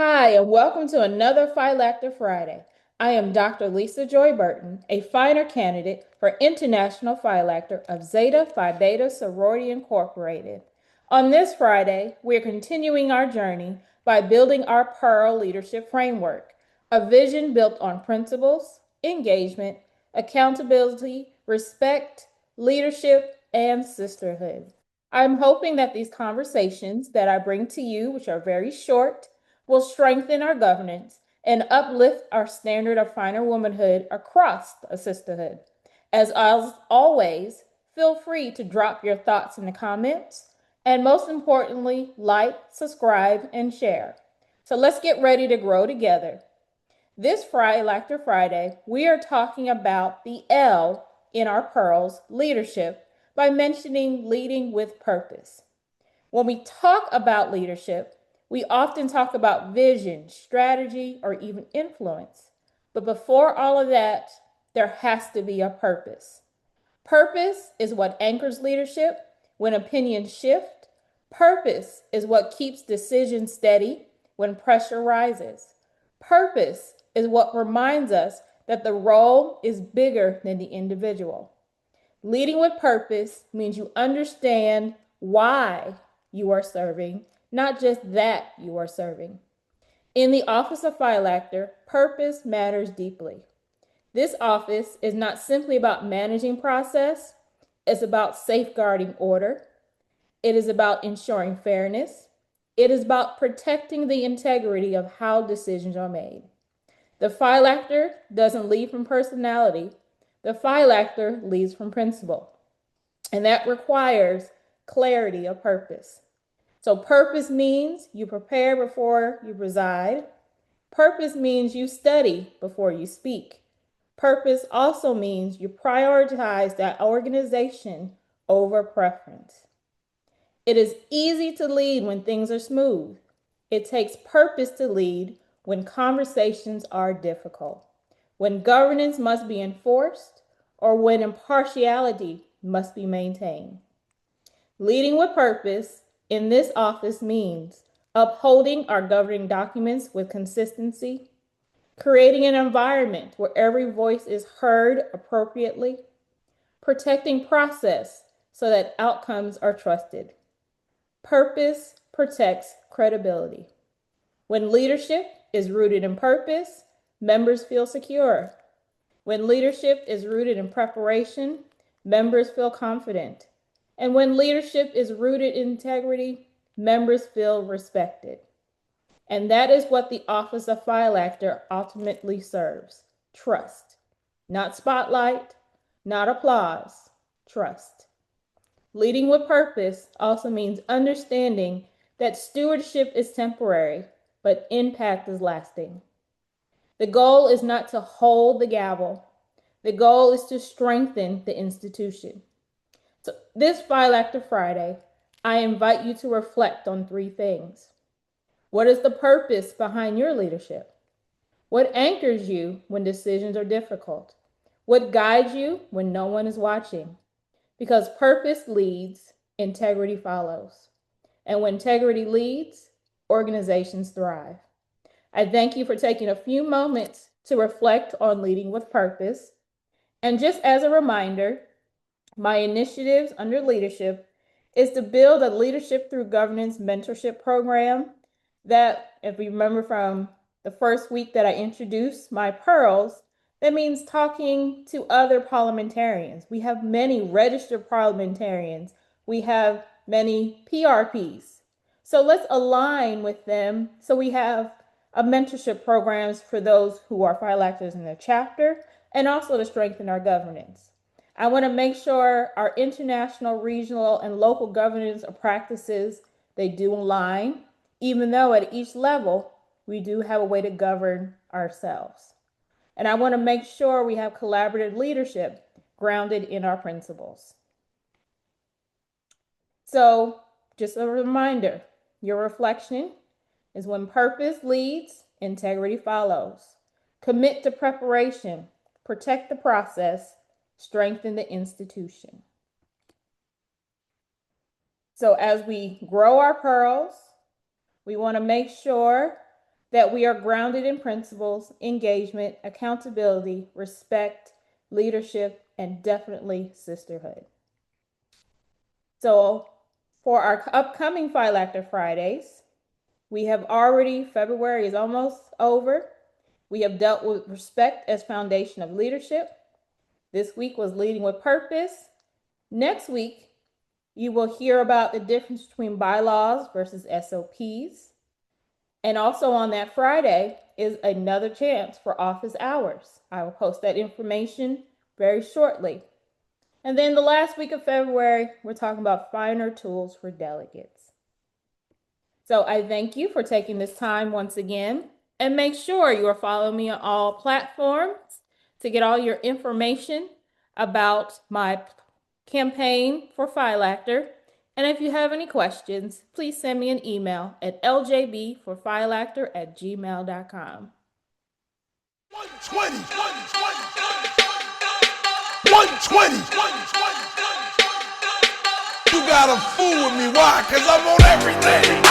Hi, and welcome to another Phylacter Friday. I am Dr. Lisa Joy Burton, a finer candidate for International Phylacter of Zeta Phi Beta Sorority Incorporated. On this Friday, we are continuing our journey by building our Pearl Leadership Framework, a vision built on principles, engagement, accountability, respect, leadership, and sisterhood. I'm hoping that these conversations that I bring to you, which are very short, will strengthen our governance and uplift our standard of finer womanhood across a sisterhood. As always, feel free to drop your thoughts in the comments, and most importantly, like, subscribe, and share. So let's get ready to grow together. This Phylacter Friday, we are talking about the L in our pearls, leadership, by mentioning leading with purpose. When we talk about leadership, we often talk about vision, strategy, or even influence. But before all of that, there has to be a purpose. Purpose is what anchors leadership when opinions shift. Purpose is what keeps decisions steady when pressure rises. Purpose is what reminds us that the role is bigger than the individual. Leading with purpose means you understand why you are serving, not just that you are serving. In the office of Phylacter, purpose matters deeply. This office is not simply about managing process, it's about safeguarding order. It is about ensuring fairness. It is about protecting the integrity of how decisions are made. The Phylacter doesn't lead from personality. The Phylacter leads from principle. And that requires clarity of purpose. So, purpose means you prepare before you preside. Purpose means you study before you speak. Purpose also means you prioritize that organization over preference. It is easy to lead when things are smooth. It takes purpose to lead when conversations are difficult, when governance must be enforced, or when impartiality must be maintained. Leading with purpose in this office means upholding our governing documents with consistency, creating an environment where every voice is heard appropriately, protecting process so that outcomes are trusted. Purpose protects credibility. When leadership is rooted in purpose, members feel secure. When leadership is rooted in preparation, members feel confident. And when leadership is rooted in integrity, members feel respected. And that is what the office of Phylacter ultimately serves: trust. Not spotlight, not applause, trust. Leading with purpose also means understanding that stewardship is temporary, but impact is lasting. The goal is not to hold the gavel. The goal is to strengthen the institution. So this Phylacter Friday, I invite you to reflect on three things. What is the purpose behind your leadership? What anchors you when decisions are difficult? What guides you when no one is watching? Because purpose leads, integrity follows. And when integrity leads, organizations thrive. I thank you for taking a few moments to reflect on leading with purpose. And just as a reminder, my initiatives under leadership is to build a leadership through governance mentorship program that, if we remember from the first week that I introduced my pearls, that means talking to other parliamentarians. We have many registered parliamentarians. We have many PRPs. So let's align with them so we have a mentorship programs for those who are phylacters in their chapter and also to strengthen our governance. I want to make sure our international, regional, and local governance practices, they do align, even though at each level, we do have a way to govern ourselves. And I want to make sure we have collaborative leadership grounded in our principles. So just a reminder, your reflection is when purpose leads, integrity follows. Commit to preparation, protect the process, strengthen the institution. So as we grow our pearls, we want to make sure that we are grounded in principles, engagement, accountability, respect, leadership, and definitely sisterhood. So for our upcoming Phylacter Fridays, we have already, February is almost over. We have dealt with respect as foundation of leadership. This week was leading with purpose. Next week, you will hear about the difference between bylaws versus SOPs. And also on that Friday is another chance for office hours. I will post that information very shortly. And then the last week of February, we're talking about finer tools for delegates. So I thank you for taking this time once again, and make sure you are following me on all platforms to get all your information about my campaign for Phylacter. And if you have any questions, please send me an email at ljbforphylacter@gmail.com. 120. 120. You gotta fool with me. Why? Because I'm on everything.